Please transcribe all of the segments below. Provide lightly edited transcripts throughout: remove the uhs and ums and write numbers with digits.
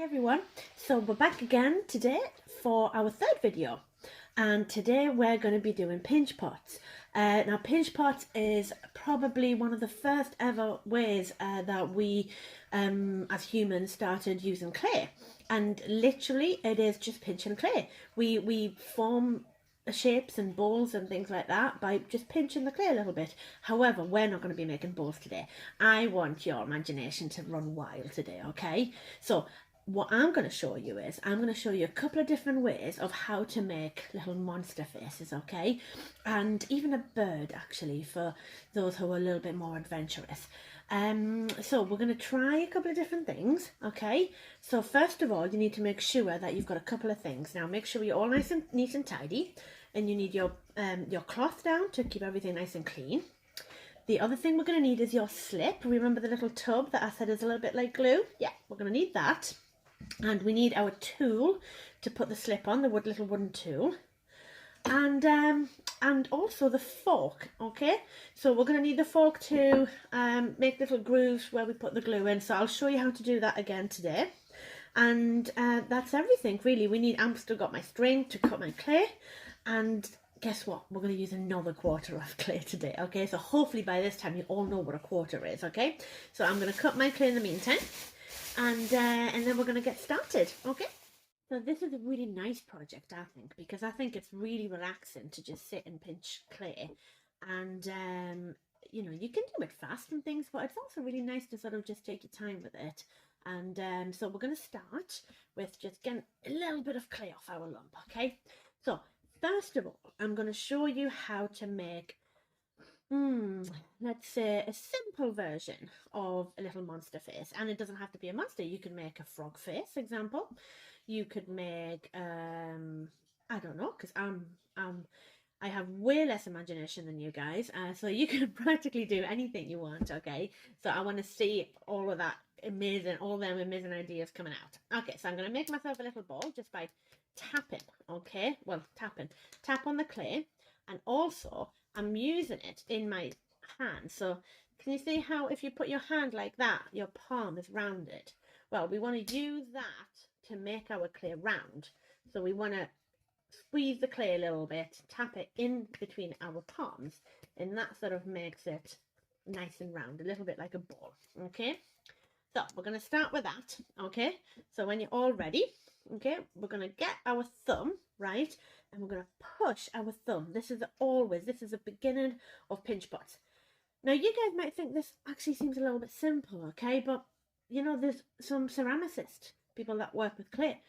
Everyone, so we're back again today for our third video, and today we're going to be doing pinch pots. Now pinch pots is probably one of the first ever ways that we as humans started using clay, and literally it is just pinching clay. We form shapes and bowls and things like that by just pinching the clay a little bit. However, we're not going to be making bowls today. I want your imagination to run wild today, okay? So what I'm going to show you is I'm going to show you a couple of different ways of how to make little monster faces, okay? And even a bird, actually, for those who are a little bit more adventurous. So we're going to try a couple of different things, okay? So first of all, you need to make sure that you've got a couple of things. Now make sure you're all nice and neat and tidy, and you need your cloth down to keep everything nice and clean. The other thing we're going to need is your slip. Remember the little tub that I said is a little bit like glue? Yeah, we're going to need that. And we need our tool to put the slip on, the little wooden tool, and also the fork. Okay, so we're going to need the fork to make little grooves where we put the glue in, so I'll show you how to do that again today. And that's everything really. I've still got my string to cut my clay, and guess what, we're going to use another quarter of clay today. Okay, so hopefully by this time you all know what a quarter is. Okay, so I'm going to cut my clay in the meantime, and then we're going to get started. Okay, so this is a really nice project, I think, because I think it's really relaxing to just sit and pinch clay, and you know, you can do it fast and things, but it's also really nice to sort of just take your time with it. And so we're going to start with just getting a little bit of clay off our lump. Okay, so first of all, I'm going to show you how to make let's say a simple version of a little monster face. And it doesn't have to be a monster. You can make a frog face, example. You could make I don't know, because I have way less imagination than you guys, so you can practically do anything you want. Okay, so I want to see all of them amazing ideas coming out. Okay, so I'm going to make myself a little ball just by tapping. Okay, well, tap on the clay, and also I'm using it in my hand. So can you see how if you put your hand like that, your palm is rounded? Well, we want to use that to make our clay round. So we want to squeeze the clay a little bit, tap it in between our palms, and that sort of makes it nice and round, a little bit like a ball. Okay, so we're going to start with that. Okay, so when you're all ready, okay, we're going to get our thumb, right, and we're going to push our thumb. This is the beginning of pinch pots. Now you guys might think this actually seems a little bit simple, okay, but you know, there's some ceramicists, people that work with clay,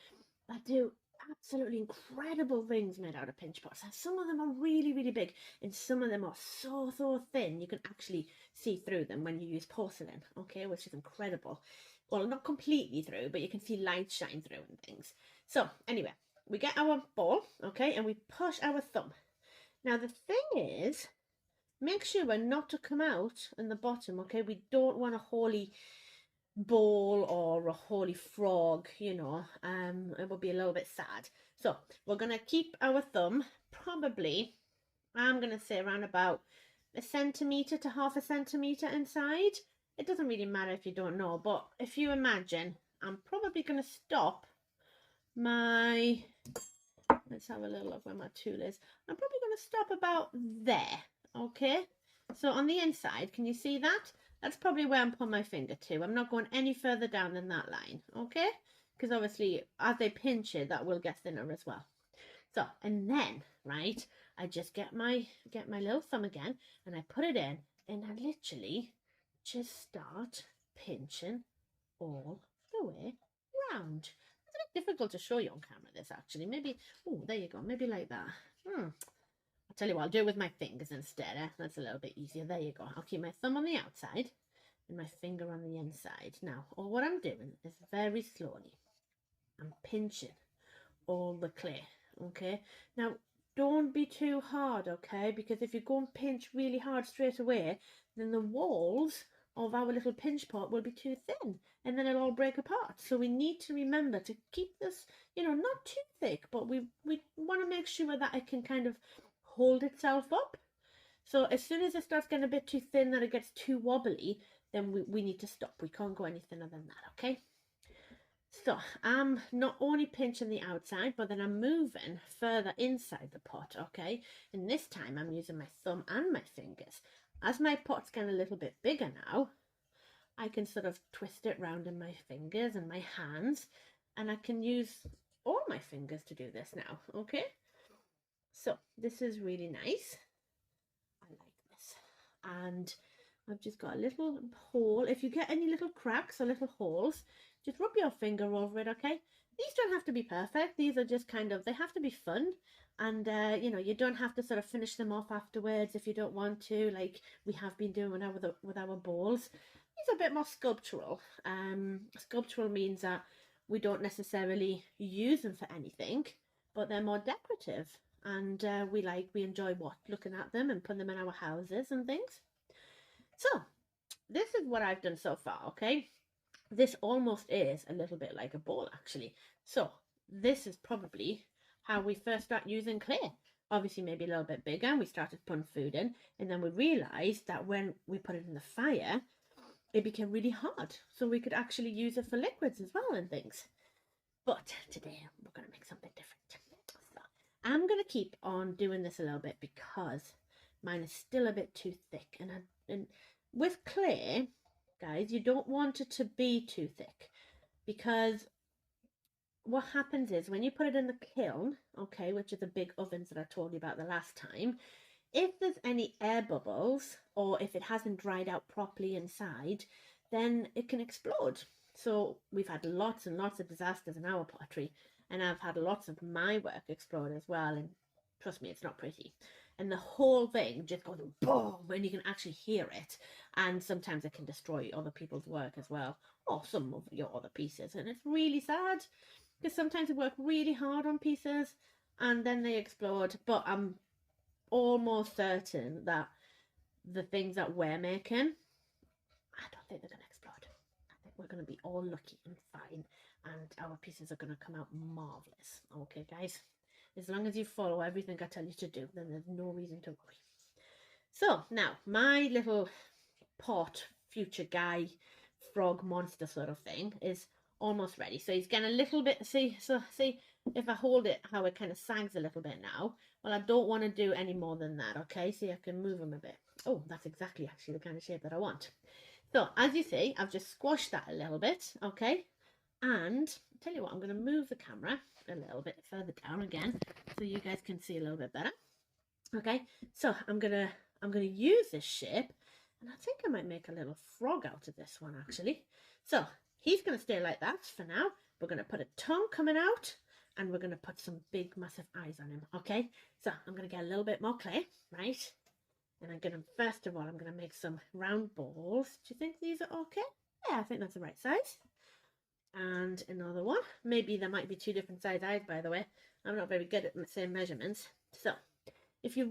that do absolutely incredible things made out of pinch pots. And some of them are really, really big, and some of them are so thin you can actually see through them when you use porcelain, okay, which is incredible. Well, not completely through, but you can see light shine through and things. So anyway, we get our ball, okay, and we push our thumb. Now the thing is, make sure not to come out in the bottom, okay? We don't want a holy ball or a holy frog, you know, it would be a little bit sad. So we're going to keep our thumb probably, I'm going to say around about 1 centimetre to half a centimetre inside. It doesn't really matter if you don't know, but if you imagine, I'm probably going to stop my, let's have a little look where my tool is. I'm probably going to stop about there, okay? So on the inside, can you see that? That's probably where I'm putting my finger to. I'm not going any further down than that line, okay? Because obviously, as they pinch it, that will get thinner as well. So, and then, right, I just get my little thumb again, and I put it in, and I literally just start pinching all the way round. It's a bit difficult to show you on camera, this actually. Maybe, oh, there you go, maybe like that. I'll tell you what, I'll do it with my fingers instead. That's a little bit easier. There you go. I'll keep my thumb on the outside and my finger on the inside. Now, all what I'm doing is very slowly, I'm pinching all the clay, okay? Now, don't be too hard, okay? Because if you go and pinch really hard straight away, then the walls of our little pinch pot will be too thin, and then it'll all break apart. So we need to remember to keep this, you know, not too thick, but we want to make sure that it can kind of hold itself up. So as soon as it starts getting a bit too thin, that it gets too wobbly, then we need to stop. We can't go any thinner than that, okay? So I'm not only pinching the outside, but then I'm moving further inside the pot, okay? And this time I'm using my thumb and my fingers. As my pot's getting a little bit bigger now, I can sort of twist it round in my fingers and my hands, and I can use all my fingers to do this now, okay? So this is really nice. I like this. And I've just got a little hole. If you get any little cracks or little holes, just rub your finger over it, okay? These don't have to be perfect. These are just kind of, they have to be fun. And, you know, you don't have to sort of finish them off afterwards if you don't want to, like we have been doing with our balls. These are a bit more sculptural. Sculptural means that we don't necessarily use them for anything, but they're more decorative. And we enjoy looking at them and putting them in our houses and things. So this is what I've done so far, okay? This almost is a little bit like a ball, actually. So this is probably how we first start using clay. Obviously maybe a little bit bigger, and we started putting food in, and then we realized that when we put it in the fire, it became really hard. So we could actually use it for liquids as well and things. But today we're going to make something different. So I'm going to keep on doing this a little bit because mine is still a bit too thick. And with clay, guys, you don't want it to be too thick, because what happens is when you put it in the kiln, okay, which are the big ovens that I told you about the last time, if there's any air bubbles or if it hasn't dried out properly inside, then it can explode. So we've had lots and lots of disasters in our pottery, and I've had lots of my work explode as well, and trust me, it's not pretty. And the whole thing just goes boom, and you can actually hear it. And sometimes it can destroy other people's work as well, or some of your other pieces. And it's really sad, because sometimes we work really hard on pieces and then they explode. But I'm almost certain that the things that we're making, I don't think they're going to explode. I think we're going to be all lucky and fine, and our pieces are going to come out marvelous. Okay, guys? As long as you follow everything I tell you to do, then there's no reason to worry. So now my little pot, future guy, frog monster sort of thing is almost ready. So he's getting a little bit, see if I hold it how it kind of sags a little bit now. Well, I don't want to do any more than that, okay? See, I can move him a bit. Oh, that's exactly actually the kind of shape that I want. So as you see, I've just squashed that a little bit, okay? And I'll tell you what, I'm going to move the camera a little bit further down again so you guys can see a little bit better. Okay, so I'm gonna use this shape, and I think I might make a little frog out of this one actually. So he's gonna stay like that for now. We're gonna put a tongue coming out, and we're gonna put some big massive eyes on him. Okay, so I'm gonna get a little bit more clay, right? And I'm gonna, first of all, I'm gonna make some round balls. Do you think these are okay? Yeah, I think that's the right size. And another one. Maybe there might be two different size eyes, by the way. I'm not very good at the same measurements. So if you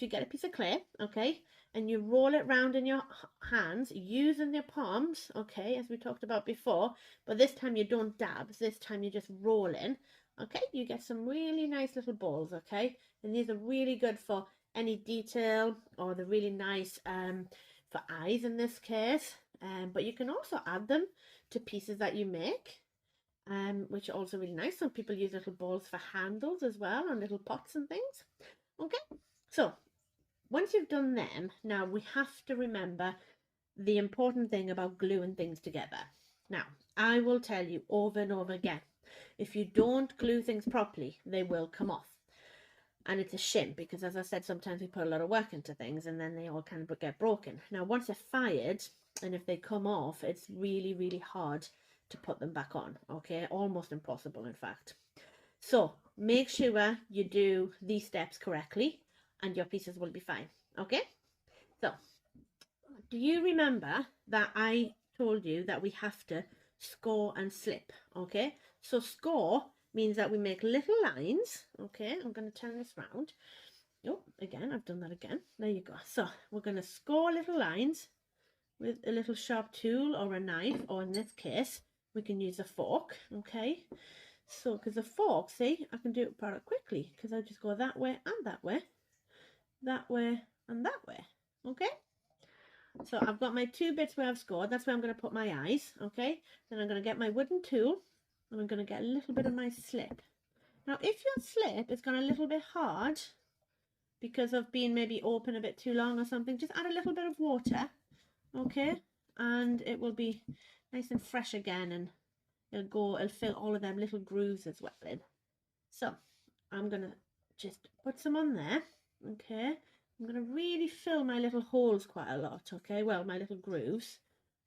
get a piece of clay, okay, and you roll it round in your hands using your palms, okay, as we talked about before, but this time you don't dab, this time you just roll in, okay, you get some really nice little balls, okay, and these are really good for any detail, or they're really nice for eyes in this case, but you can also add them to pieces that you make, which are also really nice. Some people use little balls for handles as well, on little pots and things. Okay, so once you've done them, now we have to remember the important thing about gluing things together. Now, I will tell you over and over again, if you don't glue things properly, they will come off. And it's a shame, because as I said, sometimes we put a lot of work into things and then they all kind of get broken. Now, once they're fired, and if they come off, it's really, really hard to put them back on, okay? Almost impossible, in fact. So make sure you do these steps correctly and your pieces will be fine, okay? So do you remember that I told you that we have to score and slip, okay? So score means that we make little lines, okay? I'm going to turn this round. Oh, again, I've done that again. There you go. So we're going to score little lines with a little sharp tool or a knife, or in this case, we can use a fork, okay? So, because the fork, see, I can do it pretty quickly, because I just go that way and that way and that way, okay? So I've got my two bits where I've scored. That's where I'm going to put my eyes, okay? Then I'm going to get my wooden tool, And I'm going to get a little bit of my slip. Now, if your slip is gone a little bit hard because of being maybe open a bit too long or something, just add a little bit of water, okay? And it will be nice and fresh again, and it'll fill all of them little grooves as well in. So I'm going to just put some on there, okay? I'm going to really fill my little holes quite a lot, okay? Well, my little grooves,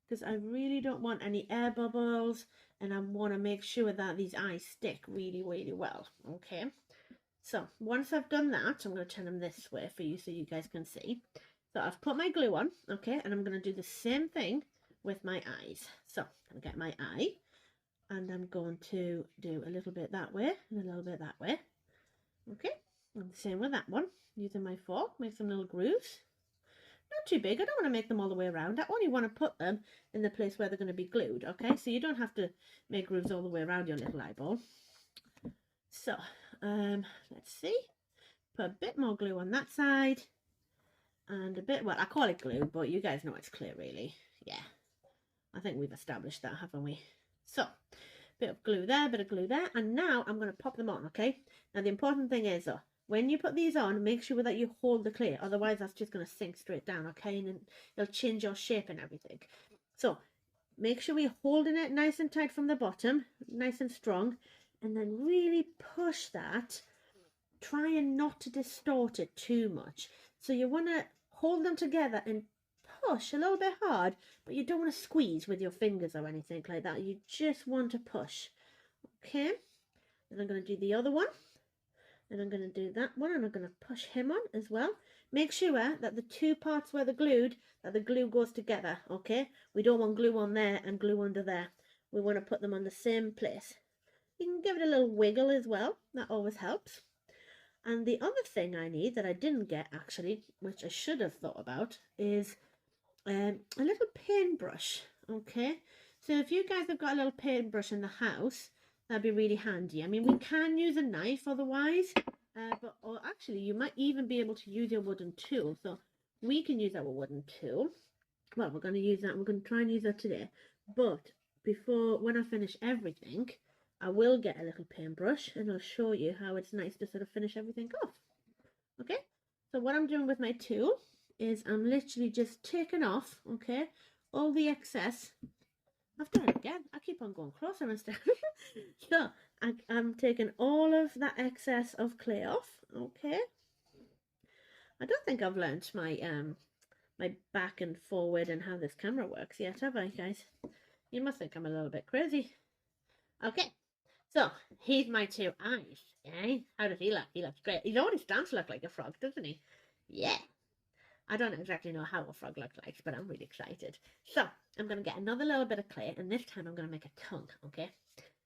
because I really don't want any air bubbles, and I want to make sure that these eyes stick really, really well, okay? So once I've done that, I'm going to turn them this way for you so you guys can see. So I've put my glue on, okay, and I'm going to do the same thing with my eyes. So I'm going to get my eye, and I'm going to do a little bit that way and a little bit that way, okay? And the same with that one, using my fork, make some little grooves. Not too big. I don't want to make them all the way around. I only want to put them in the place where they're going to be glued, okay? So you don't have to make grooves all the way around your little eyeball. So, let's see. Put a bit more glue on that side. And a bit, well, I call it glue, but you guys know it's clear, really. Yeah. I think we've established that, haven't we? So, bit of glue there, bit of glue there. And now I'm going to pop them on, okay? Now, the important thing is, though, when you put these on, make sure that you hold the clay. Otherwise, that's just going to sink straight down, okay? And it'll change your shape and everything. So make sure we're holding it nice and tight from the bottom, nice and strong. And then really push that. Try and not to distort it too much. So you want to hold them together and push a little bit hard. But you don't want to squeeze with your fingers or anything like that. You just want to push. Okay? And I'm going to do the other one. And I'm going to do that one, and I'm going to push him on as well. Make sure that the two parts where they're glued, that the glue goes together, okay? We don't want glue on there and glue under there. We want to put them on the same place. You can give it a little wiggle as well. That always helps. And the other thing I need that I didn't get, actually, which I should have thought about, is a little paintbrush, okay? So if you guys have got a little paintbrush in the house, that'd be really handy. I mean, we can use a knife otherwise, or actually you might even be able to use your wooden tool. So we can use our wooden tool. Well, we're going to use that. We're going to try and use that today. But when I finish everything, I will get a little paintbrush, and I'll show you how it's nice to sort of finish everything off. Okay, so what I'm doing with my tool is I'm literally just taking off, okay, all the excess. I've done it again. I keep on going closer and stuff. So I'm taking all of that excess of clay off. Okay. I don't think I've learnt my my back and forward and how this camera works yet, have I, guys? You must think I'm a little bit crazy. Okay. So here's my two eyes. Eh? How does he look? He looks great. He's already starting to look like a frog, doesn't he? Yeah. I don't exactly know how a frog looks like, but I'm really excited. So I'm going to get another little bit of clay, and this time I'm going to make a tongue, okay?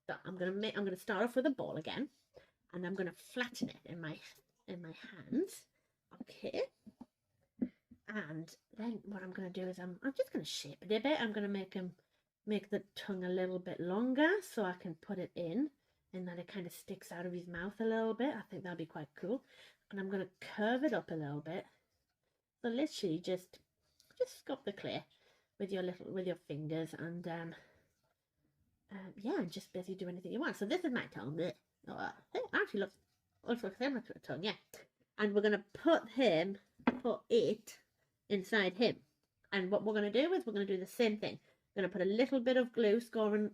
So I'm going to start off with a ball again, and I'm going to flatten it in my hands, okay? And then what I'm going to do is I'm just going to shape it a bit. I'm going to make the tongue a little bit longer so I can put it in, and that it kind of sticks out of his mouth a little bit. I think that'll be quite cool. And I'm going to curve it up a little bit. So literally just sculpt the clay with your fingers, and yeah, and just basically do anything you want. So this is my tongue. Oh, it actually looks similar to a tongue, yeah. And we're gonna put it inside him. And what we're gonna do is we're gonna do the same thing. We're gonna put a little bit of glue, scoring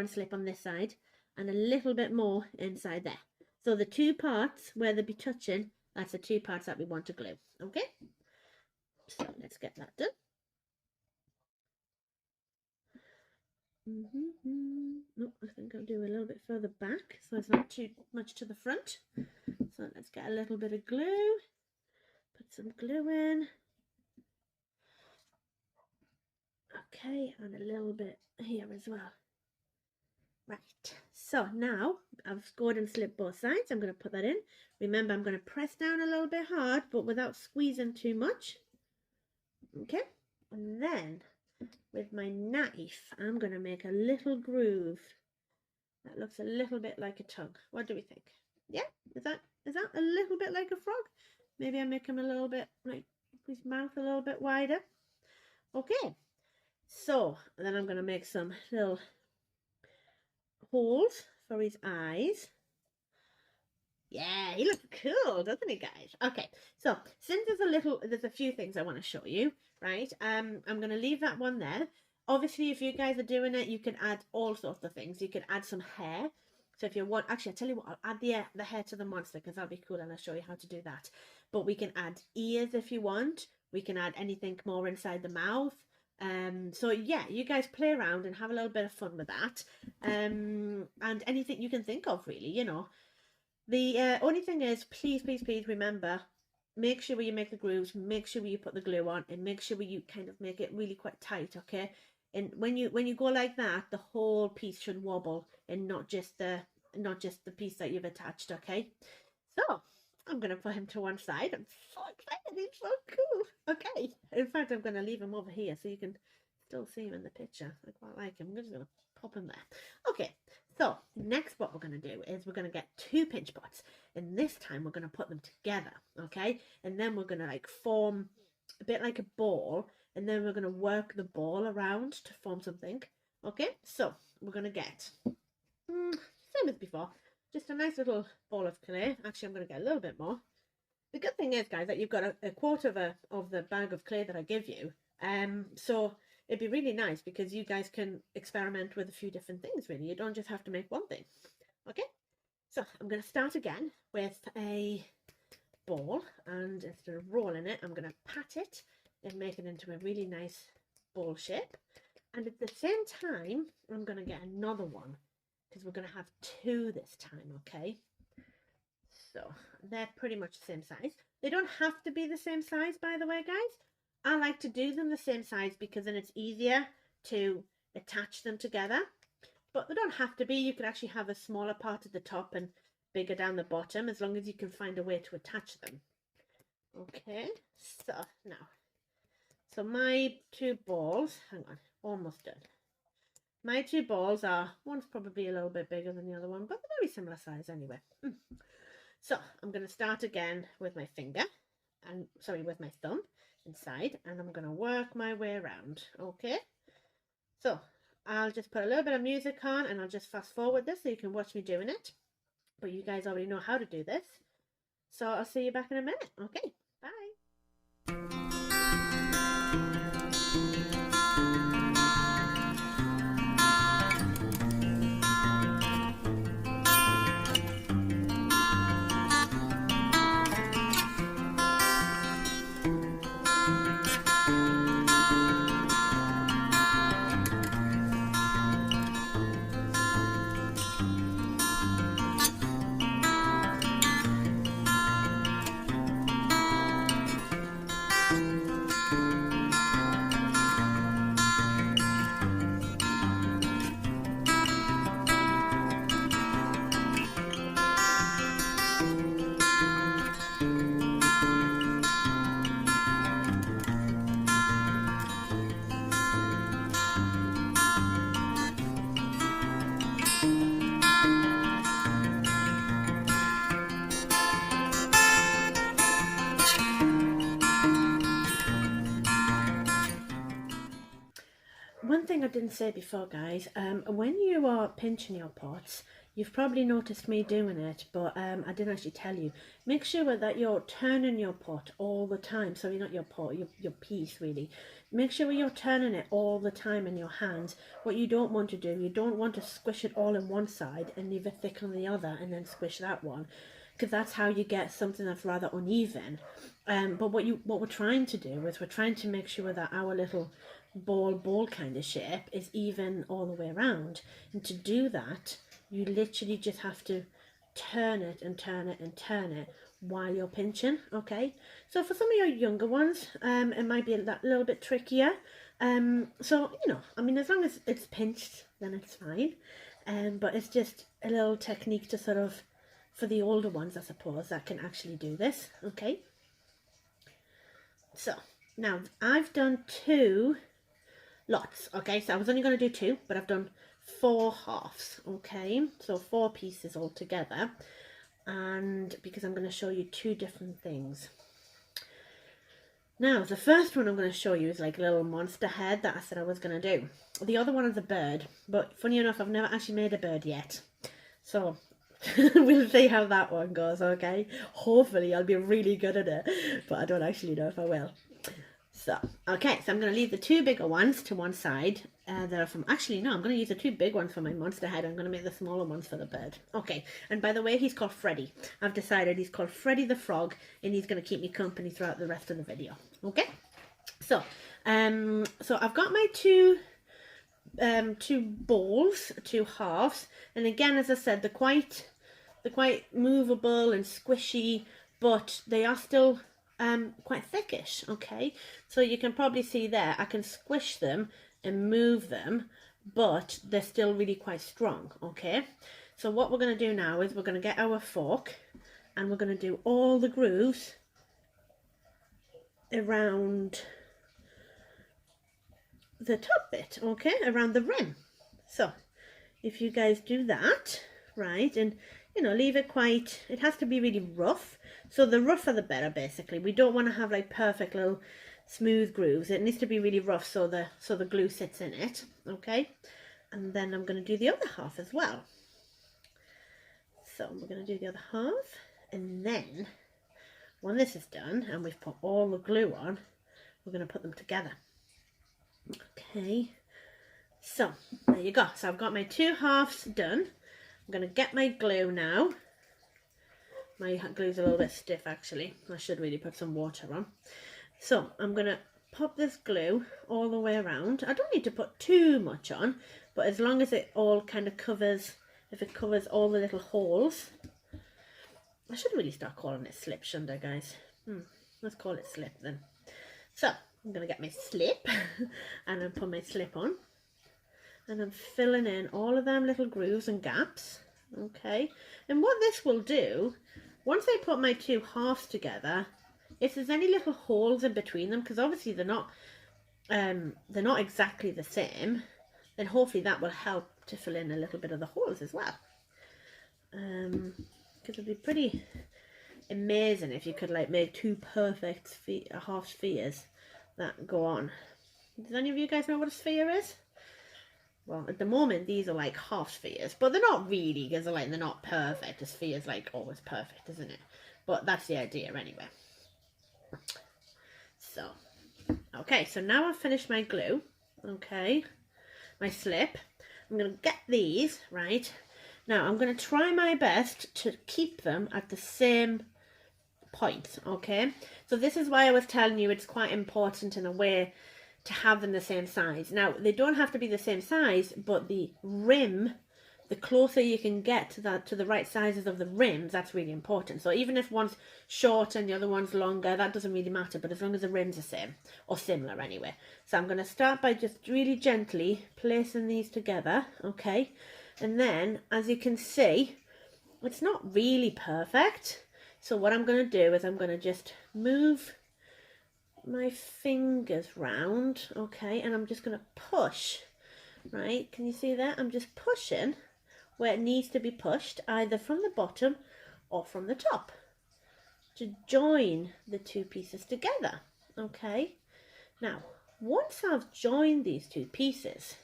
slip on this side, and a little bit more inside there. So the two parts where they'll be touching, that's the two parts that we want to glue, okay? So let's get that done. Oh, I think I'll do a little bit further back so it's not too much to the front. So let's get a little bit of glue, put some glue in. Okay, and a little bit here as well. Right, so now I've scored and slipped both sides. I'm going to put that in. Remember, I'm going to press down a little bit hard, but without squeezing too much. Okay, and then with my knife, I'm going to make a little groove that looks a little bit like a tongue. What do we think? Yeah, is that a little bit like a frog? Maybe I make him a little bit, like his mouth a little bit wider. Okay, so then I'm going to make some little holes for his eyes. Yeah, he looks cool, doesn't he, guys? Okay, so since there's a few things I want to show you, right? I'm going to leave that one there. Obviously, if you guys are doing it, you can add all sorts of things. You can add some hair. So if you want, actually, I'll tell you what, I'll add the hair to the monster because that'll be cool and I'll show you how to do that. But we can add ears if you want. We can add anything more inside the mouth. So yeah, you guys play around and have a little bit of fun with that. And anything you can think of, really, you know. The only thing is, please, please, please remember, make sure you make the grooves, make sure you put the glue on, and make sure you kind of make it really quite tight, okay? And when you go like that, the whole piece should wobble and not just the piece that you've attached, okay? So I'm gonna put him to one side. I'm so excited, he's so cool. Okay. In fact, I'm gonna leave him over here so you can still see him in the picture. I quite like him. I'm just gonna pop him there. Okay, so next what we're going to do is we're going to get 2 pinch pots, and this time we're going to put them together, okay? And then we're going to like form a bit like a ball, and then we're going to work the ball around to form something, okay? So we're going to get same as before, just a nice little ball of clay. Actually, I'm going to get a little bit more. The good thing is, guys, that you've got a quarter of the bag of clay that I give you, so it'd be really nice because you guys can experiment with a few different things, really. You don't just have to make one thing. Okay, so I'm going to start again with a ball, and instead of rolling it, I'm going to pat it and make it into a really nice ball shape. And at the same time, I'm going to get another one because we're going to have 2 this time, okay? So they're pretty much the same size. They don't have to be the same size, by the way, guys. I like to do them the same size because then it's easier to attach them together. But they don't have to be. You could actually have a smaller part at the top and bigger down the bottom, as long as you can find a way to attach them. Okay, so now. So my 2 balls, hang on, almost done. My 2 balls are, one's probably a little bit bigger than the other one, but they're very similar size anyway. So I'm going to start again with my finger, and sorry, with my thumb inside, and I'm going to work my way around. Okay, so I'll just put a little bit of music on and I'll just fast forward this so you can watch me doing it, but you guys already know how to do this, so I'll see you back in a minute. Okay, bye. One thing I didn't say before, guys, when you are pinching your pots, you've probably noticed me doing it, but I didn't actually tell you. Make sure that you're turning your pot all the time. Sorry, not your pot, your piece, really. Make sure you're turning it all the time in your hands. What you don't want to do, you don't want to squish it all on one side and leave it thick on the other and then squish that one, because that's how you get something that's rather uneven. But what we're trying to do is we're trying to make sure that our little ball kind of shape is even all the way around, and to do that you literally just have to turn it and turn it and turn it while you're pinching. Okay, so for some of your younger ones it might be a little bit trickier, so you know, I mean, as long as it's pinched then it's fine, but it's just a little technique to sort of, for the older ones I suppose, that can actually do this. Okay, so now I've done 2 lots. Okay, so I was only going to do 2, but I've done 4 halves. Okay, so 4 pieces all together, and because I'm going to show you 2 different things. Now the first one I'm going to show you is like a little monster head that I said I was going to do. the other one is a bird, but funny enough, I've never actually made a bird yet. So we'll see how that one goes, okay? Hopefully I'll be really good at it, but I don't actually know if I will. So, okay, so I'm going to leave the two bigger ones to one side. They're from, actually, no, I'm going to use the two big ones for my monster head. I'm going to make the smaller ones for the bird. Okay, and by the way, he's called Freddy. I've decided he's called Freddy the Frog, and he's going to keep me company throughout the rest of the video. Okay, so I've got my two balls, two halves, and again, as I said, they're quite movable and squishy, but they are still quite thickish. Okay, so you can probably see there I can squish them and move them, but they're still really quite strong. Okay, so what we're going to do now is we're going to get our fork and we're going to do all the grooves around the top bit, okay, around the rim. So if you guys do that, right, and you know, leave it quite, it has to be really rough. So the rougher the better, basically. We don't want to have like perfect little smooth grooves. It needs to be really rough so the glue sits in it, okay? And then I'm going to do the other half as well. So we're going to do the other half, and then when this is done and we've put all the glue on, we're going to put them together. Okay, so there you go. So I've got my two halves done. I'm going to get my glue now. My glue's a little bit stiff actually. I should really put some water on. So I'm going to pop this glue all the way around. I don't need to put too much on, but as long as it all kind of covers, if it covers all the little holes. I should really start calling it slip, shouldn't I, guys? Let's call it slip then. So I'm going to get my slip and then put my slip on. And I'm filling in all of them little grooves and gaps. Okay. And what this will do, once I put my two halves together, if there's any little holes in between them, because obviously they're not exactly the same, then hopefully that will help to fill in a little bit of the holes as well. Because it'd be pretty amazing if you could like make two perfect half spheres that go on. Does any of you guys know what a sphere is? Well, at the moment these are like half spheres, but they're not really, because they're not perfect. A sphere is like always perfect, isn't it? But that's the idea anyway. So okay, so now I've finished my glue, okay, my slip. I'm going to get these, right, now I'm going to try my best to keep them at the same point, okay? So this is why I was telling you it's quite important in a way to have them the same size. Now, they don't have to be the same size, but the rim, the closer you can get to the right sizes of the rims, that's really important. So even if one's short and the other one's longer, that doesn't really matter, but as long as the rims are same, or similar anyway. So I'm going to start by just really gently placing these together, okay? And then, as you can see, it's not really perfect. So what I'm going to do is I'm going to just move my fingers round, okay, and I'm just going to push, right? Can you see that? I'm just pushing where it needs to be pushed, either from the bottom or from the top, to join the two pieces together, okay? Now, once I've joined these two pieces,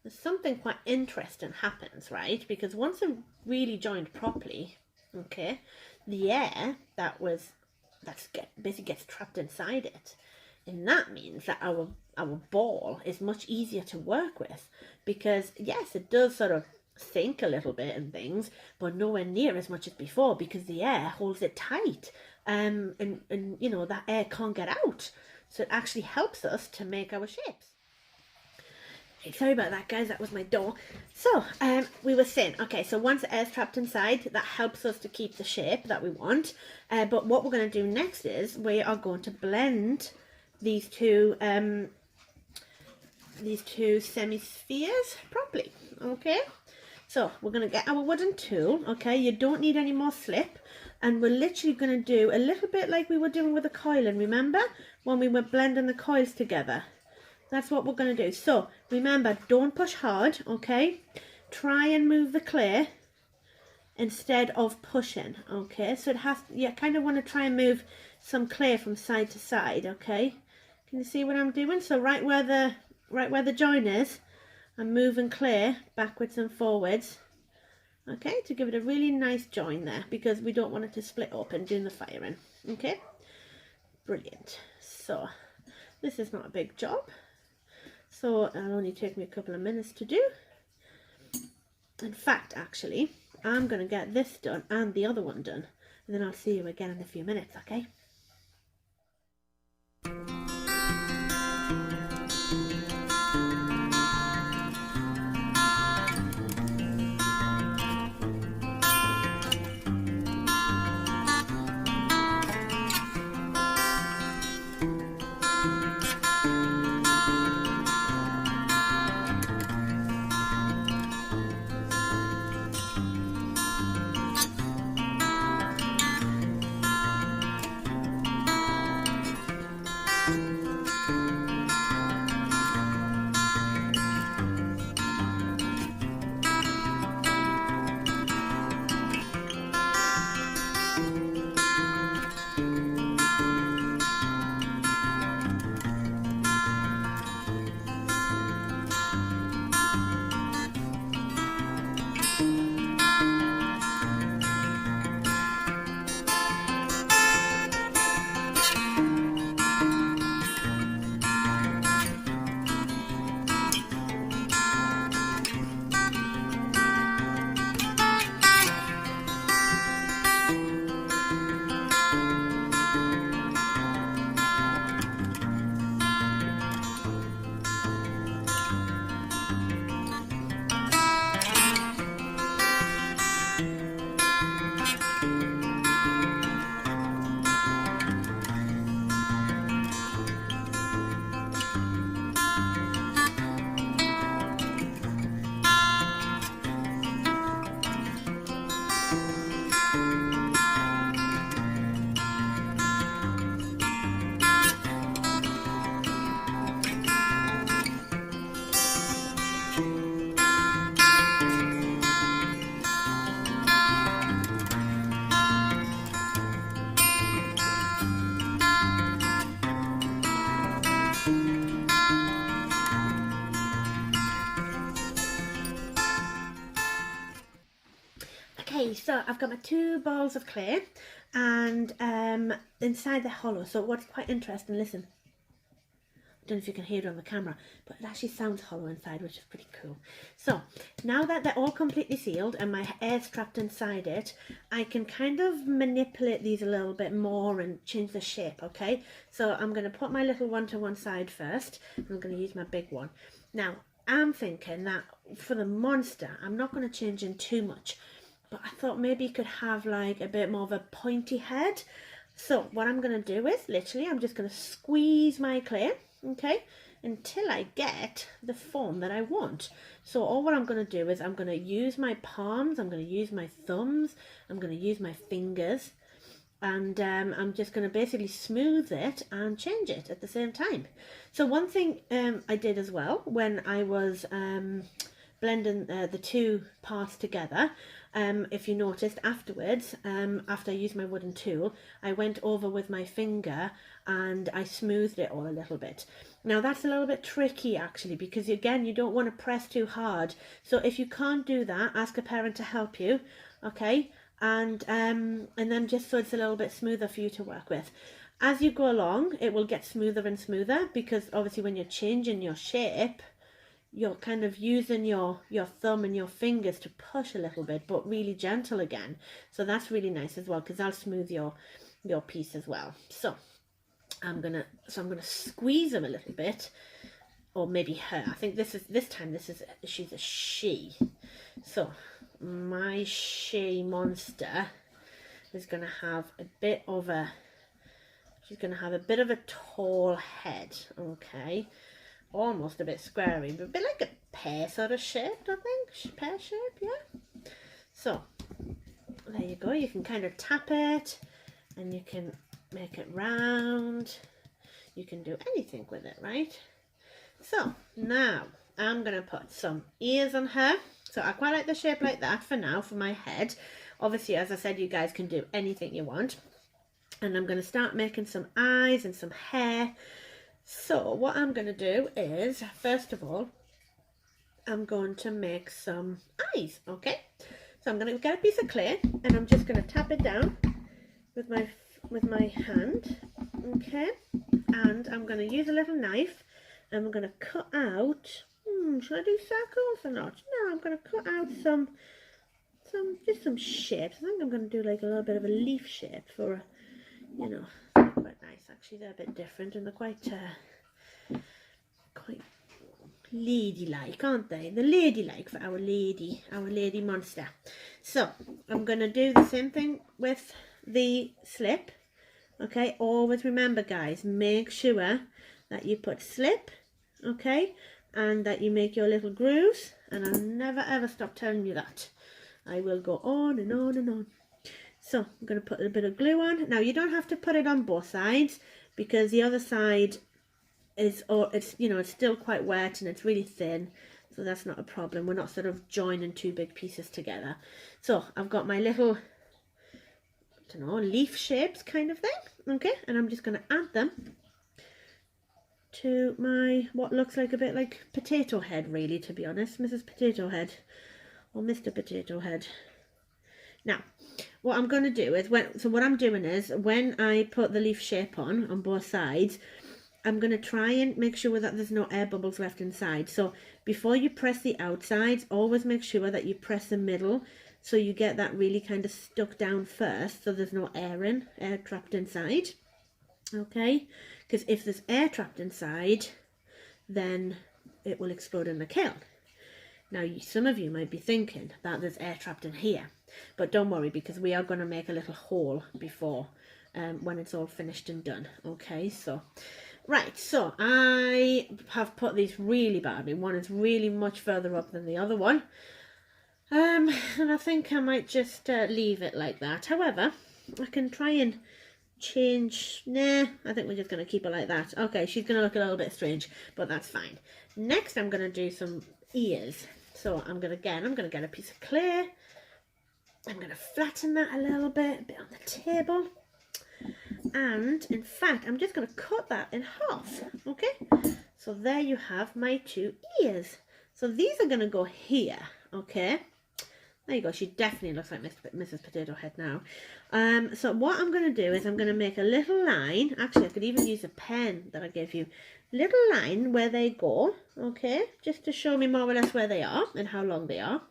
there's something quite interesting happens, right? Because once they're really joined properly, okay, the air basically gets trapped inside it, and that means that our ball is much easier to work with, because yes, it does sort of sink a little bit and things, but nowhere near as much as before, because the air holds it tight, and you know, that air can't get out, so it actually helps us to make our shapes. Sorry about that, guys, that was my door. So we were saying, okay, so once the air's trapped inside, that helps us to keep the shape that we want, but what we're going to do next is we are going to blend these two semi-spheres properly, okay? So we're going to get our wooden tool, okay? You don't need any more slip, and we're literally going to do a little bit like we were doing with the coiling, remember? When we were blending the coils together. That's what we're going to do. So remember, don't push hard, okay? Try and move the clay instead of pushing, okay? So it has, you kind of want to try and move some clay from side to side, okay? Can you see what I'm doing? So right where right where the join is, I'm moving clay backwards and forwards, okay, to give it a really nice join there, because we don't want it to split up and doing the firing. Okay, brilliant. So this is not a big job, so it'll only take me a couple of minutes to do. In fact, actually, I'm going to get this done and the other one done, and then I'll see you again in a few minutes, okay? Okay, so I've got my 2 balls of clay, and inside they're hollow, so what's quite interesting, listen, I don't know if you can hear it on the camera, but it actually sounds hollow inside, which is pretty cool. So now that they're all completely sealed and my air's trapped inside it, I can kind of manipulate these a little bit more and change the shape, okay? So I'm going to put my little one to one side first, and I'm going to use my big one. Now, I'm thinking that for the monster, I'm not going to change in too much, but I thought maybe you could have like a bit more of a pointy head. So what I'm going to do is, literally, I'm just going to squeeze my clay, okay, until I get the form that I want. So all what I'm going to do is I'm going to use my palms, I'm going to use my thumbs, I'm going to use my fingers, and I'm just going to basically smooth it and change it at the same time. So one thing I did as well when I was blending the 2 parts together, if you noticed afterwards, after I used my wooden tool, I went over with my finger and I smoothed it all a little bit. Now that's a little bit tricky actually, because again, you don't want to press too hard. So if you can't do that, ask a parent to help you, okay? And then just so it's a little bit smoother for you to work with. As you go along, it will get smoother and smoother, because obviously when you're changing your shape, you're kind of using your thumb and your fingers to push a little bit, but really gentle again. So that's really nice as well, because that'll smooth your piece as well. So I'm gonna squeeze them a little bit, or maybe her. I think she's a she. So my she monster is gonna have a bit of a tall head, okay. Almost a bit squarey, but a bit like a pear sort of shape, I think. Pear shape, yeah. So, there you go. You can kind of tap it, and you can make it round. You can do anything with it, right? So, now, I'm going to put some ears on her. So, I quite like the shape like that for now, for my head. Obviously, as I said, you guys can do anything you want. And I'm going to start making some eyes and some hair. So what I'm going to do is, first of all, I'm going to make some eyes, okay? So I'm going to get a piece of clay and I'm just going to tap it down with my hand, okay? And I'm going to use a little knife and I'm going to cut out, should I do circles or not? No, I'm going to cut out just some shapes. I think I'm going to do like a little bit of a leaf shape for a, you know, quite nice actually. They're a bit different and they're quite ladylike, aren't they? The ladylike for our lady monster. So I'm going to do the same thing with the slip. Okay, always remember guys, make sure that you put slip, okay, and that you make your little grooves, and I'll never ever stop telling you that. I will go on and on and on. So I'm going to put a bit of glue on. Now you don't have to put it on both sides because the other side is, or it's, you know, it's still quite wet and it's really thin, so that's not a problem. We're not sort of joining two big pieces together. So I've got my little, I don't know, leaf shapes kind of thing, okay, and I'm just going to add them to my, what looks like a bit like potato head, really, to be honest, Mrs. Potato Head or Mr. Potato Head. Now what I'm going to do is, what I'm doing is, when I put the leaf shape on both sides, I'm going to try and make sure that there's no air bubbles left inside. So before you press the outsides, always make sure that you press the middle, so you get that really kind of stuck down first, so there's no air trapped inside. Okay, because if there's air trapped inside, then it will explode in the kiln. Now some of you might be thinking that there's air trapped in here, but don't worry, because we are going to make a little hole before when it's all finished and done. Okay, so right, so I have put these really badly. One is really much further up than the other one. And I think I might just leave it like that. However, I can try and change. Nah, I think we're just going to keep it like that. Okay, she's going to look a little bit strange, but that's fine. Next, I'm going to do some ears. So I'm going to get a piece of clay. I'm going to flatten that a little bit on the table. And in fact, I'm just going to cut that in half. Okay, so there you have my two ears. So these are going to go here. Okay, there you go. She definitely looks like Mrs. Potato Head now. So what I'm going to do is I'm going to make a little line. Actually, I could even use a pen that I gave you. Little line where they go. Okay, just to show me more or less where they are and how long they are.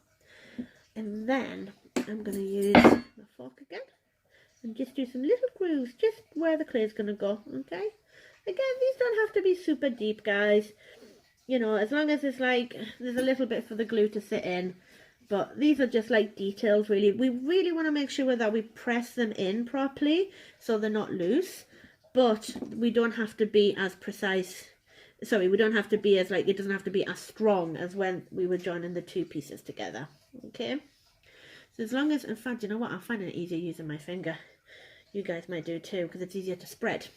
And then I'm going to use the fork again and just do some little grooves just where the clay is going to go. Okay, again, these don't have to be super deep, guys. You know, as long as it's like there's a little bit for the glue to sit in. But these are just like details, really. We really want to make sure that we press them in properly so they're not loose. But we don't have to be as precise. Sorry, we don't have to be as, like, it doesn't have to be as strong as when we were joining the two pieces together. Okay. So as long as, in fact, you know what? I'm finding it easier using my finger. You guys might do too, because it's easier to spread.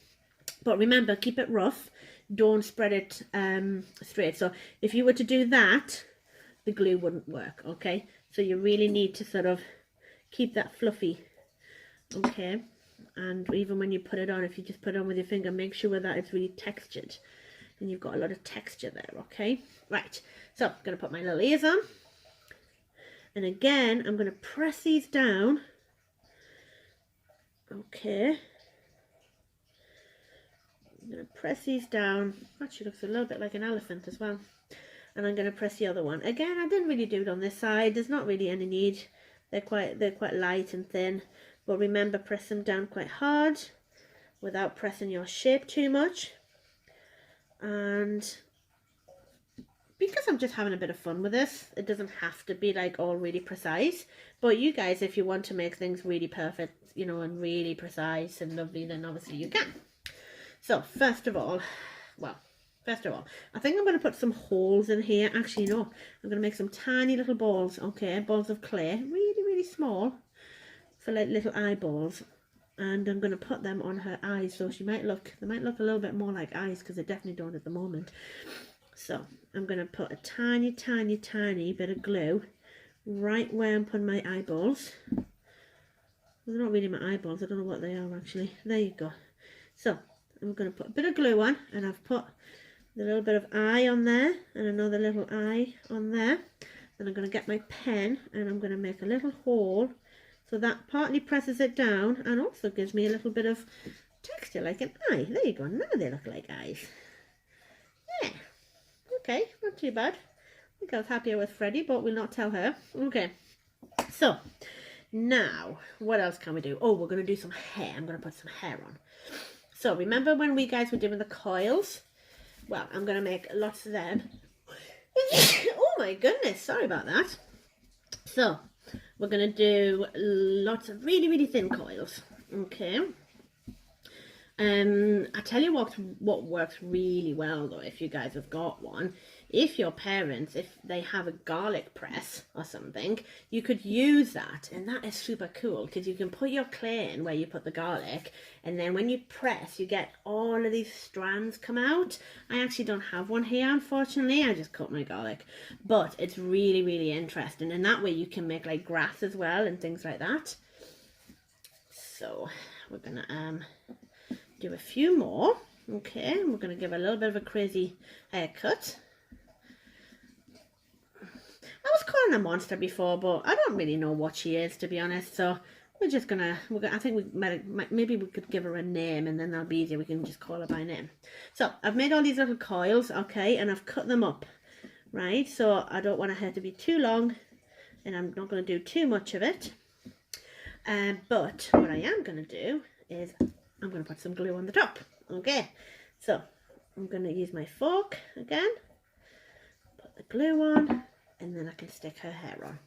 But remember, keep it rough. Don't spread it straight. So if you were to do that, the glue wouldn't work. Okay. So you really need to sort of keep that fluffy. Okay. And even when you put it on, if you just put it on with your finger, make sure that it's really textured. And you've got a lot of texture there, okay? Right, so I'm going to put my little ears on. And again, I'm going to press these down. Okay. I'm going to press these down. Actually looks a little bit like an elephant as well. And I'm going to press the other one. Again, I didn't really do it on this side. There's not really any need. They're quite light and thin. But remember, press them down quite hard without pressing your shape too much. And because I'm just having a bit of fun with this, it doesn't have to be like all really precise. But you guys, if you want to make things really perfect, you know, and really precise and lovely, then obviously you can. So first of all, I think I'm going to put some holes in here. Actually, no, I'm going to make some tiny little balls, okay, balls of clay, really, really small, for like little eyeballs. And I'm going to put them on her eyes, so they might look a little bit more like eyes, because they definitely don't at the moment. So I'm going to put a tiny, tiny, tiny bit of glue right where I'm putting my eyeballs. They're not really my eyeballs, I don't know what they are actually. There you go. So I'm going to put a bit of glue on, and I've put the little bit of eye on there and another little eye on there. Then I'm going to get my pen and I'm going to make a little hole, so that partly presses it down and also gives me a little bit of texture like an eye. There you go, now they look like eyes. Yeah, okay, not too bad. I think I was happier with Freddie, but we'll not tell her. Okay, so now what else can we do? Oh, we're going to do some hair. I'm going to put some hair on. So remember when we guys were doing the coils? Well, I'm going to make lots of them. Oh my goodness, sorry about that. So we're going to do lots of really, really thin coils. Okay. I tell you what works really well though, if you guys have got one, if your parents, if they have a garlic press or something, you could use that, and that is super cool because you can put your clay in where you put the garlic, and then when you press you get all of these strands come out. I actually don't have one here, unfortunately. I just cut my garlic, but it's really, really interesting, and that way you can make like grass as well and things like that. So we're gonna do a few more. Okay, we're going to give a little bit of a crazy haircut. I was calling her Monster before, but I don't really know what she is, to be honest. So we're just gonna, I think maybe we could give her a name, and then that'll be easier. We can just call her by name. So I've made all these little coils, okay, and I've cut them up, right? So I don't want her hair to be too long, and I'm not going to do too much of it. But what I am going to do is I'm going to put some glue on the top. Okay, so I'm going to use my fork again, put the glue on, and then I can stick her hair on.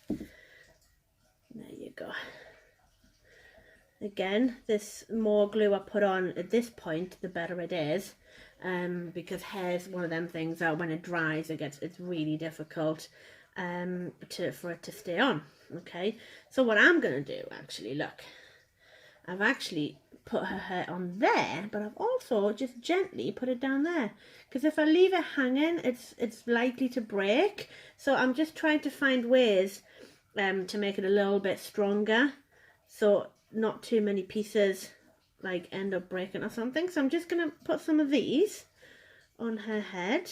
There you go. Again, this more glue I put on at this point, the better it is, because hair's one of them things that when it dries, it's really difficult for it to stay on. Okay, so what I'm going to do, actually, look, I've actually put her hair on there, but I've also just gently put it down there, because if I leave it hanging, it's likely to break. So I'm just trying to find ways to make it a little bit stronger, so not too many pieces like end up breaking or something. So I'm just going to put some of these on her head.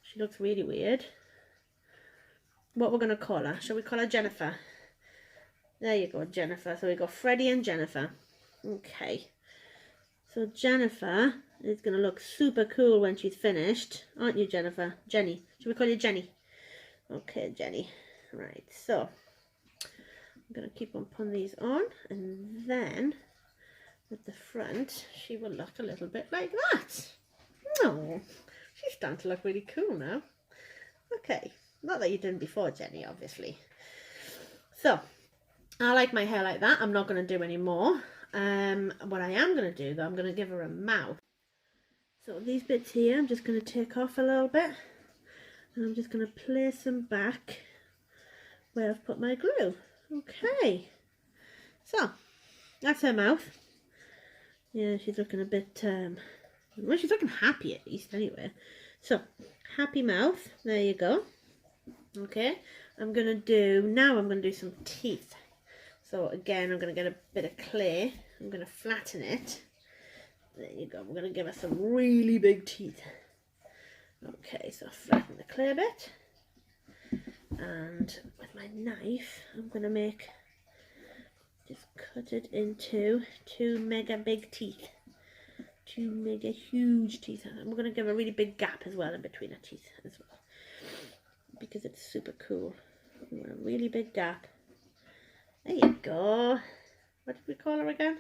She looks really weird. What we're going to call her? Shall we call her Jennifer? There you go, Jennifer. So we got Freddie and Jennifer. Okay. So Jennifer is going to look super cool when she's finished. Aren't you, Jennifer? Jenny. Shall we call you Jenny? Okay, Jenny. Right, so I'm going to keep on putting these on. And then at the front, she will look a little bit like that. Oh, she's starting to look really cool now. Okay. Not that you didn't before, Jenny, obviously. So, I like my hair like that. I'm not going to do any more. What I am going to do, though, I'm going to give her a mouth. So, these bits here, I'm just going to take off a little bit. And I'm just going to place them back where I've put my glue. Okay. So, that's her mouth. Yeah, she's looking a bit, well, she's looking happy at least, anyway. So, happy mouth. There you go. Okay, I'm going to do some teeth. So again, I'm going to get a bit of clay. I'm going to flatten it. There you go. We're going to give her some really big teeth. Okay, so flatten the clay a bit. And with my knife, I'm going to just cut it into 2 mega big teeth. 2 mega huge teeth. And we're going to give a really big gap as well in between her teeth as well, because it's super cool. We want a really big gap. There you go. What did we call her again?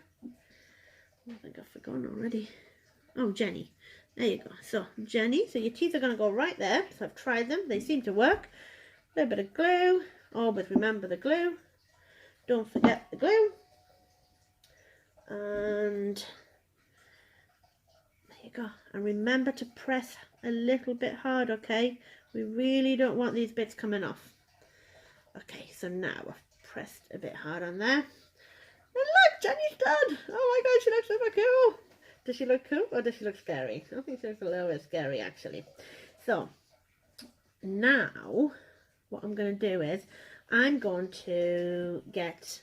I think I've forgotten already. Oh, Jenny. There you go. So, Jenny. So your teeth are going to go right there. So I've tried them. They seem to work. A little bit of glue. Always remember the glue. Don't forget the glue. And there you go. And remember to press a little bit hard, okay? We really don't want these bits coming off. Okay, so now I've pressed a bit hard on there. And look, Jenny's done! Oh my god, she looks super cool! Does she look cool or does she look scary? I think she looks a little bit scary, actually. So, now, what I'm going to do is, I'm going to get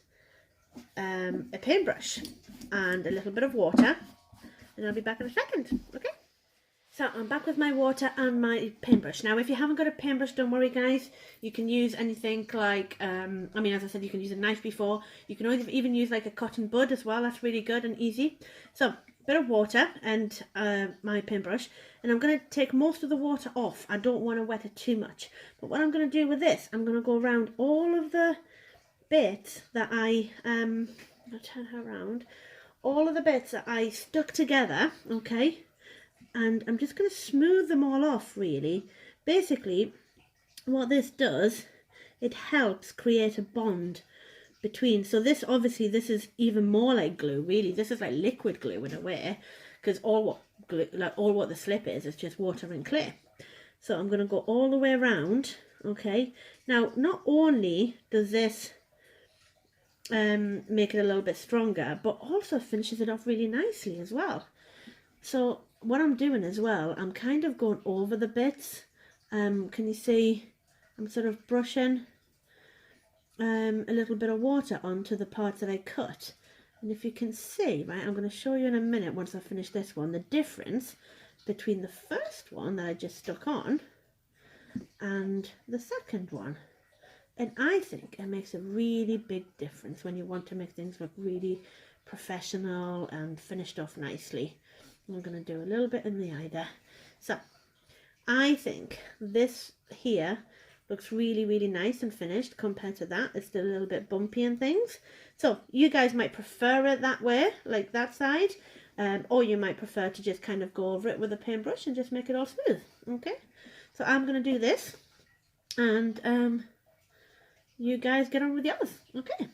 a paintbrush and a little bit of water, and I'll be back in a second. Okay, so I'm back with my water and my paintbrush. Now if you haven't got a paintbrush, don't worry guys, you can use anything like I mean, as I said, you can use a knife before, you can even use like a cotton bud as well. That's really good and easy. So bit of water and my paintbrush, and I'm going to take most of the water off. I don't want to wet it too much, but what I'm going to do with this, I'm going to go around all of the bits that I'll turn her around, all of the bits that I stuck together, okay, and I'm just going to smooth them all off really. Basically what this does, it helps create a bond between, so this obviously, this is even more like glue really. This is like liquid glue in a way, because all what the slip is just water and clay. So I'm going to go all the way around. Okay, now not only does this make it a little bit stronger, but also finishes it off really nicely as well. So what I'm doing as well, I'm kind of going over the bits. Can you see I'm sort of brushing a little bit of water onto the parts that I cut, and if you can see, right, I'm going to show you in a minute once I finish this one, the difference between the first one that I just stuck on and the second one. And I think it makes a really big difference when you want to make things look really professional and finished off nicely. I'm going to do a little bit in the eye there. So I think this here looks really, really nice and finished compared to that. It's still a little bit bumpy and things. So you guys might prefer it that way, like that side, or you might prefer to just kind of go over it with a paintbrush and just make it all smooth. Okay, so I'm going to do this, and you guys get on with the others. Okay.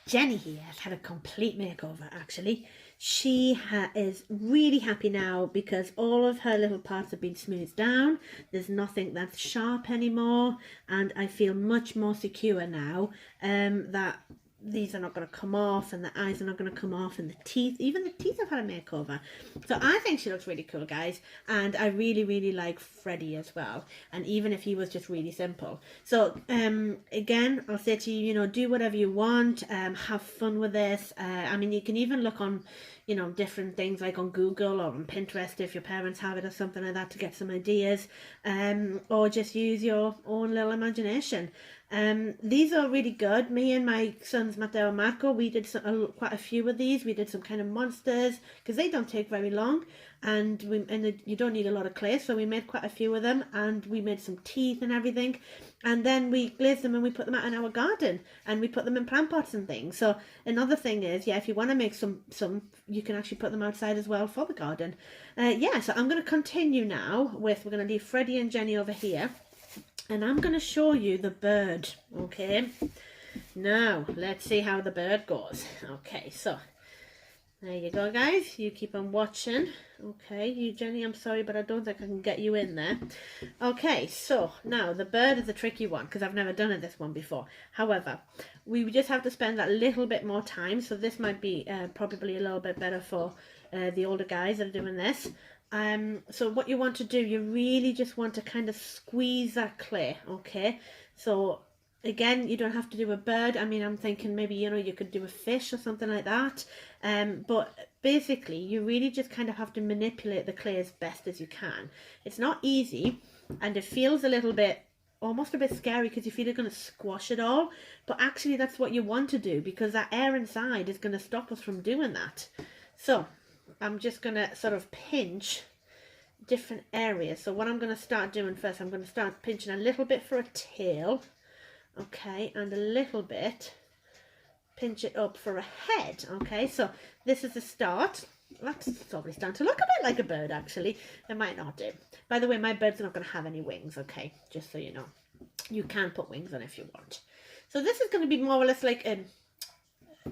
Jenny here has had a complete makeover actually. She is really happy now because all of her little parts have been smoothed down. There's nothing that's sharp anymore, and I feel much more secure now that these are not going to come off, and the eyes are not going to come off, and the teeth, even the teeth have had a makeover. So I think she looks really cool, guys, and I really, really like Freddie as well, and even if he was just really simple. So again, I'll say to you, you know, do whatever you want, have fun with this. I mean, you can even look on, you know, different things like on Google or on Pinterest if your parents have it or something like that to get some ideas, or just use your own little imagination. These are really good. Me and my sons Matteo and Marco, we did quite a few of these. We did some kind of monsters because they don't take very long, and you don't need a lot of clay, so we made quite a few of them, and we made some teeth and everything, and then we glazed them and we put them out in our garden, and we put them in plant pots and things. So another thing is, yeah, if you want to make some you can actually put them outside as well for the garden. Yeah, so I'm going to continue now with, we're going to leave Freddie and Jenny over here, and I'm going to show you the bird. Okay, now let's see how the bird goes. Okay, so there you go, guys. You keep on watching. Okay, you, Jenny, I'm sorry, but I don't think I can get you in there. Okay, so now the bird is a tricky one because I've never done this one before. However, we just have to spend that little bit more time. So this might be probably a little bit better for the older guys that are doing this. So what you want to do, you really just want to kind of squeeze that clay, okay? So again, you don't have to do a bird. I mean, I'm thinking maybe, you know, you could do a fish or something like that. But basically, you really just kind of have to manipulate the clay as best as you can. It's not easy, and it feels a little bit, almost a bit scary, because you feel you're going to squash it all. But actually, that's what you want to do, because that air inside is going to stop us from doing that. So I'm just going to sort of pinch different areas. So what I'm going to start doing first, I'm going to start pinching a little bit for a tail. Okay, and a little bit, pinch it up for a head. Okay, so this is the start. That's probably starting to look a bit like a bird, actually. It might not do. By the way, my birds are not going to have any wings, okay, just so you know. You can put wings on if you want. So this is going to be more or less like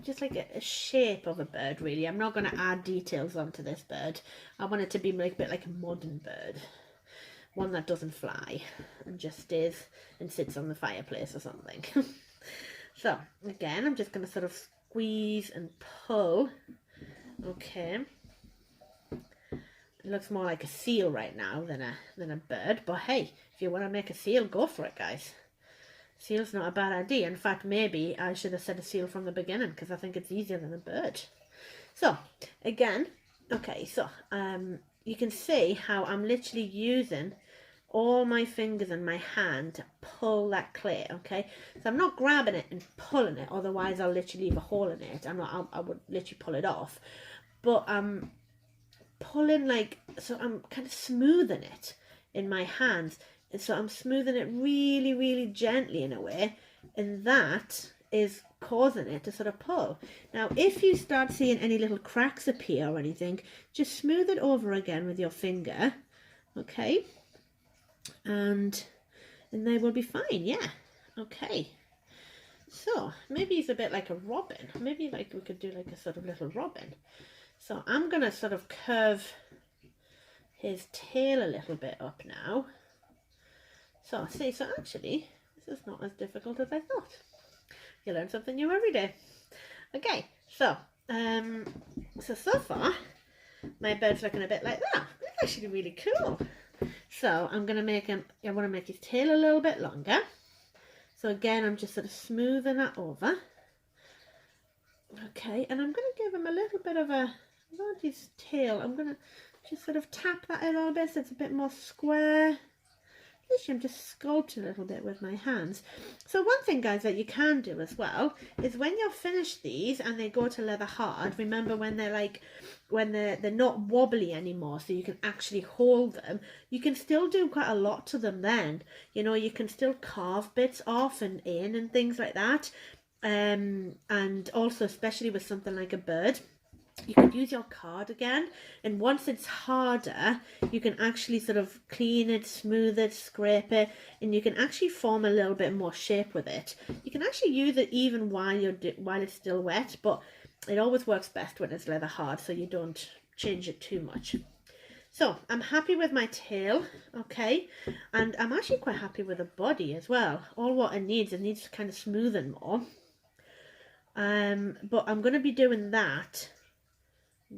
just like a shape of a bird, really. I'm not going to add details onto this bird. I want it to be like a bit like a modern bird. One that doesn't fly and just stays and sits on the fireplace or something. So again, I'm just going to sort of squeeze and pull. Okay, it looks more like a seal right now than a bird, but hey, if you want to make a seal, go for it, guys. Seal's not a bad idea. In fact, maybe I should have said a seal from the beginning, because I think it's easier than a bird. So again, okay, so you can see how I'm literally using all my fingers and my hand to pull that clay, okay? So I'm not grabbing it and pulling it, otherwise I'll literally leave a hole in it. I would literally pull it off. But I'm pulling, like, so I'm kind of smoothing it in my hands. And so I'm smoothing it really, really gently in a way, and that is causing it to sort of pull. Now, if you start seeing any little cracks appear or anything, just smooth it over again with your finger, okay? And they will be fine, yeah. Okay, so maybe he's a bit like a robin. Maybe like we could do like a sort of little robin. So I'm gonna sort of curve his tail a little bit up now. So see, so actually this is not as difficult as I thought. You learn something new every day. Okay, so so far my bird's looking a bit like that. It's actually really cool. So I'm going to make him, I want to make his tail a little bit longer. So again, I'm just sort of smoothing that over. Okay, and I'm going to give him a little bit of a, around his tail, I'm going to just sort of tap that a little bit so it's a bit more square. Literally, I'm just sculpting a little bit with my hands. So one thing, guys, that you can do as well is when you're finished these and they go to leather hard, remember when they're like, when they're not wobbly anymore, so you can actually hold them, you can still do quite a lot to them then. You know, you can still carve bits off and in and things like that. And also, especially with something like a bird, you could use your card again, and once it's harder you can actually sort of clean it, smooth it, scrape it, and you can actually form a little bit more shape with it. You can actually use it even while it's still wet, but it always works best when it's leather hard, so you don't change it too much. So I'm happy with my tail, okay, and I'm actually quite happy with the body as well. All what it needs kind of smoothing more, but I'm going to be doing that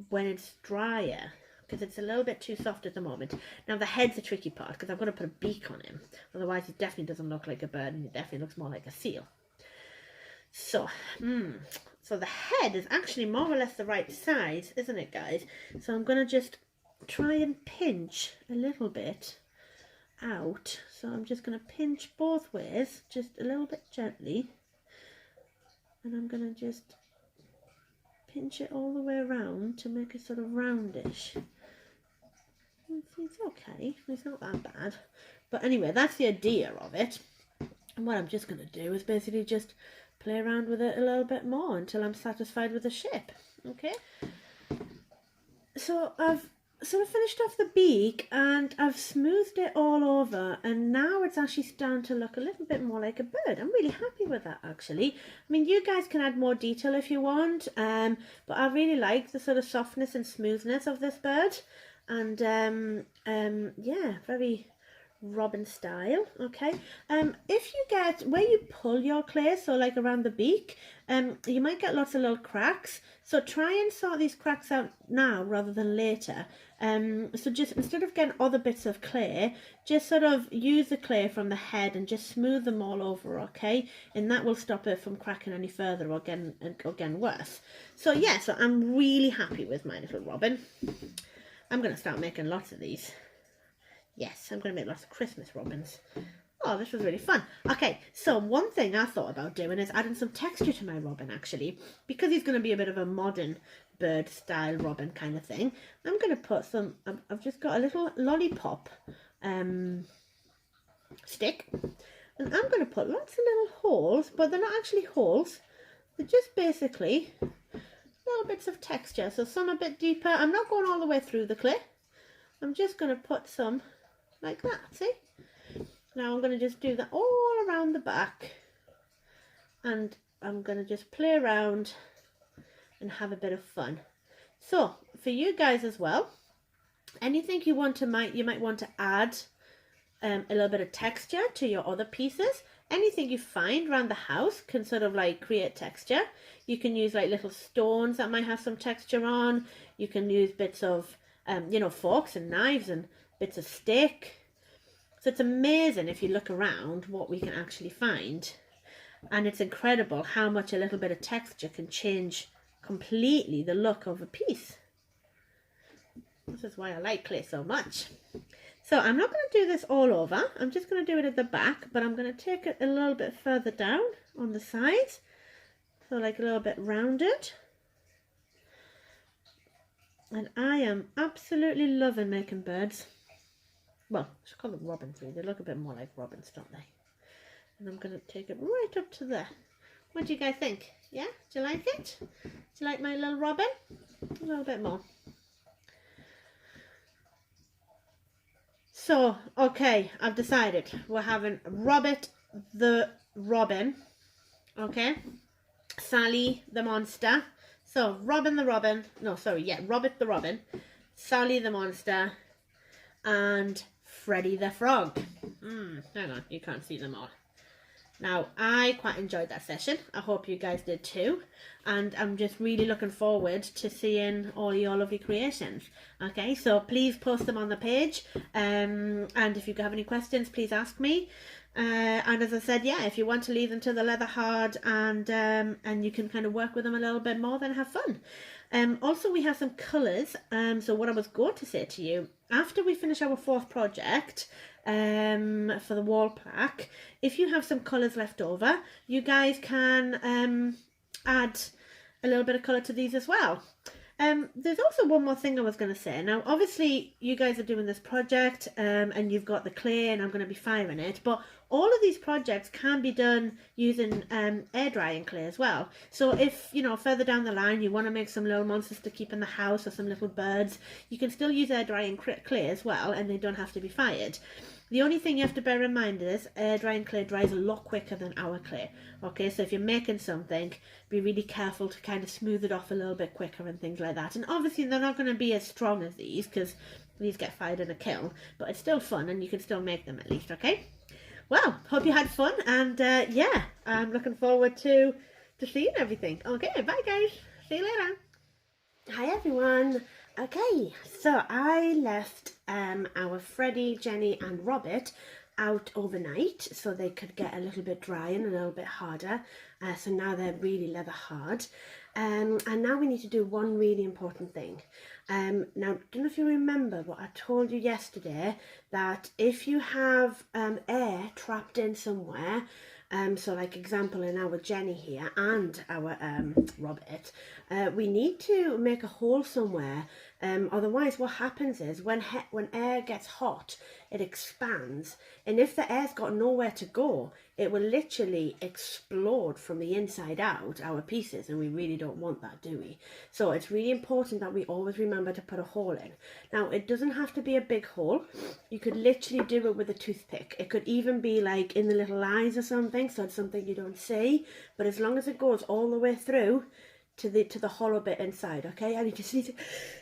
when it's drier, because it's a little bit too soft at the moment. Now the head's the tricky part, because I'm going to put a beak on him, otherwise he definitely doesn't look like a bird, and he definitely looks more like a seal. So so the head is actually more or less the right size, isn't it, guys? So I'm going to just try and pinch a little bit out. So I'm just going to pinch both ways, just a little bit gently, and I'm going to just pinch it all the way around to make it sort of roundish. It's okay, it's not that bad. But anyway, that's the idea of it. And what I'm just going to do is basically just play around with it a little bit more until I'm satisfied with the shape. Okay? So I've sort of finished off the beak and I've smoothed it all over, and now it's actually starting to look a little bit more like a bird. I'm really happy with that, actually. I mean, you guys can add more detail if you want, but I really like the sort of softness and smoothness of this bird, and yeah, very, robin style. Okay, if you get where you pull your clay, so like around the beak, you might get lots of little cracks, so try and sort these cracks out now rather than later. So just instead of getting other bits of clay, just sort of use the clay from the head and just smooth them all over, okay, and that will stop it from cracking any further or getting worse. So yeah, so I'm really happy with my little robin. I'm going to start making lots of these. Yes, I'm going to make lots of Christmas robins. Oh, this was really fun. Okay, so one thing I thought about doing is adding some texture to my robin, actually. Because he's going to be a bit of a modern bird style robin kind of thing. I'm going to put some, I've just got a little lollipop stick. And I'm going to put lots of little holes, but they're not actually holes. They're just basically little bits of texture. So some a bit deeper. I'm not going all the way through the clay. I'm just going to put some like that, see? Now I'm going to just do that all around the back, and I'm going to just play around and have a bit of fun. So for you guys as well, anything you might want to add a little bit of texture to your other pieces. Anything you find around the house can sort of like create texture. You can use like little stones that might have some texture on. You can use bits of you know, forks and knives and bits of stick. So it's amazing if you look around what we can actually find. And it's incredible how much a little bit of texture can change completely the look of a piece. This is why I like clay so much. So I'm not going to do this all over. I'm just going to do it at the back, but I'm going to take it a little bit further down on the sides. So like a little bit rounded. And I am absolutely loving making birds. Well, I should call them robins really. They look a bit more like robins, don't they? And I'm going to take it right up to there. What do you guys think? Yeah? Do you like it? Do you like my little robin? A little bit more. So, okay, I've decided. We're having Robert the Robin. Okay? Sally the monster. So, Robin the Robin. No, sorry, yeah, Robert the Robin. Sally the monster. And Freddy the Frog. Hang on, you can't see them all. Now, I quite enjoyed that session. I hope you guys did too. And I'm just really looking forward to seeing all your lovely creations. Okay, so please post them on the page. And if you have any questions, please ask me. And as I said, yeah, if you want to leave them to the leather hard and you can kind of work with them a little bit more, then have fun. Also, we have some colours. So what I was going to say to you, after we finish our fourth project for the wall plaque, if you have some colours left over, you guys can add a little bit of colour to these as well. There's also one more thing I was going to say. Now, obviously, you guys are doing this project and you've got the clay and I'm going to be firing it. But all of these projects can be done using air drying clay as well. So if, you know, further down the line you want to make some little monsters to keep in the house or some little birds, you can still use air drying clay as well, and they don't have to be fired. The only thing you have to bear in mind is air drying clay dries a lot quicker than our clay. Okay, so if you're making something, be really careful to kind of smooth it off a little bit quicker and things like that. And obviously they're not going to be as strong as these because these get fired in a kiln, but it's still fun and you can still make them at least, okay? Well, hope you had fun, and yeah, I'm looking forward to seeing everything. Okay, bye guys. See you later. Hi everyone. Okay, so I left our Freddie, Jenny and Robert out overnight so they could get a little bit dry and a little bit harder. So now they're really leather hard. And now we need to do one really important thing. Now, I don't know if you remember, but I told you yesterday that if you have air trapped in somewhere, so like example in our Jenny here and our Robert, we need to make a hole somewhere. Otherwise what happens is when air gets hot, it expands, and if the air's got nowhere to go, it will literally explode from the inside out, our pieces, and we really don't want that, do we? So it's really important that we always remember to put a hole in. Now, it doesn't have to be a big hole. You could literally do it with a toothpick. It could even be like in the little eyes or something, so it's something you don't see, but as long as it goes all the way through to the hollow bit inside. Okay, I need to sneeze.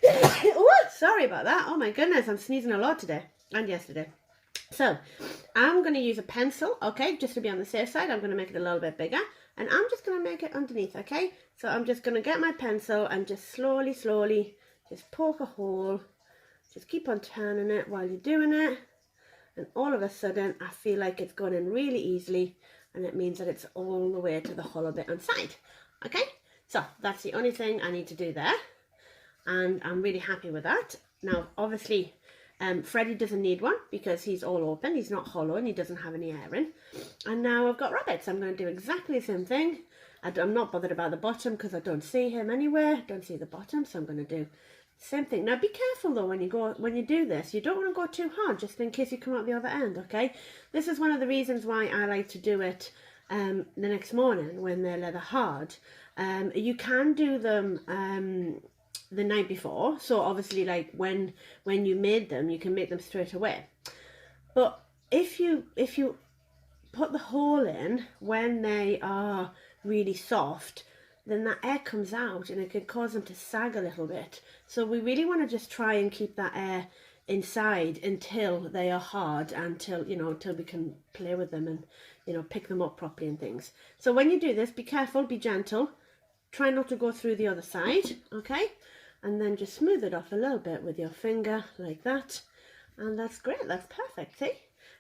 Oh, sorry about that. Oh my goodness, I'm sneezing a lot today and yesterday. So I'm going to use a pencil, okay, just to be on the safe side. I'm going to make it a little bit bigger, and I'm just going to make it underneath, okay. So I'm just going to get my pencil and just slowly just poke a hole. Just keep on turning it while you're doing it, and all of a sudden I feel like it's going in really easily, and it means that it's all the way to the hollow bit inside. Okay, so that's the only thing I need to do there, and I'm really happy with that. Now obviously Freddie doesn't need one because he's all open, he's not hollow, and he doesn't have any air in. And now I've got Rabbit, so I'm going to do exactly the same thing. I'm not bothered about the bottom because I don't see him anywhere, don't see the bottom, so I'm going to do the same thing. Now be careful though when you do this. You don't want to go too hard, just in case you come out the other end, okay? This is one of the reasons why I like to do it the next morning when they're leather hard. You can do them the night before, so obviously like when you made them, you can make them straight away. But if you put the hole in when they are really soft, then that air comes out and it can cause them to sag a little bit. So we really want to just try and keep that air inside until they are hard, until we can play with them and pick them up properly and things. So when you do this, be careful, be gentle, try not to go through the other side, okay? And then just smooth it off a little bit with your finger like that, and that's great, that's perfect, see?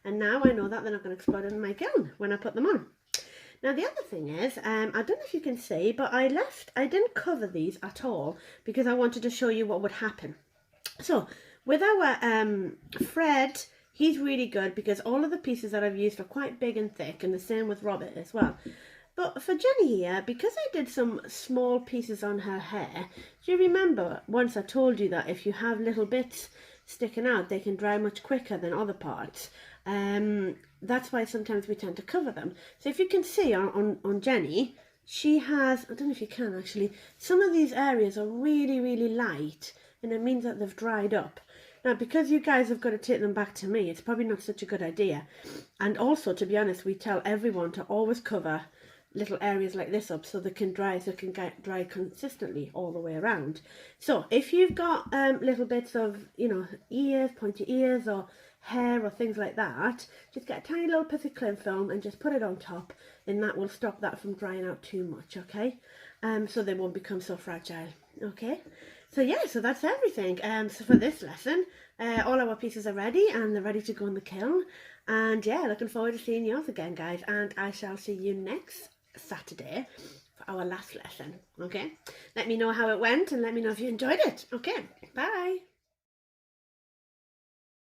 And now I know that they're not going to explode in my kiln when I put them on. Now the other thing is, I don't know if you can see, but I didn't cover these at all because I wanted to show you what would happen. So with our Fred, he's really good because all of the pieces that I've used are quite big and thick, and the same with Robert as well. But for Jenny here, because I did some small pieces on her hair, do you remember once I told you that if you have little bits sticking out, they can dry much quicker than other parts? That's why sometimes we tend to cover them. So if you can see on Jenny, she has, I don't know if you can actually, some of these areas are really, really light, and it means that they've dried up. Now, because you guys have got to take them back to me, it's probably not such a good idea. And also, to be honest, we tell everyone to always cover little areas like this up so they can dry, dry consistently all the way around. So if you've got little bits of ears, pointy ears, or hair or things like that, just get a tiny little piece of cling film and just put it on top, and that will stop that from drying out too much, okay? So they won't become so fragile, okay? So yeah, so that's everything. So for this lesson, all our pieces are ready and they're ready to go in the kiln. And yeah, looking forward to seeing yours again, guys, and I shall see you next Saturday for our last lesson, okay? Let me know how it went and let me know if you enjoyed it. Okay, bye.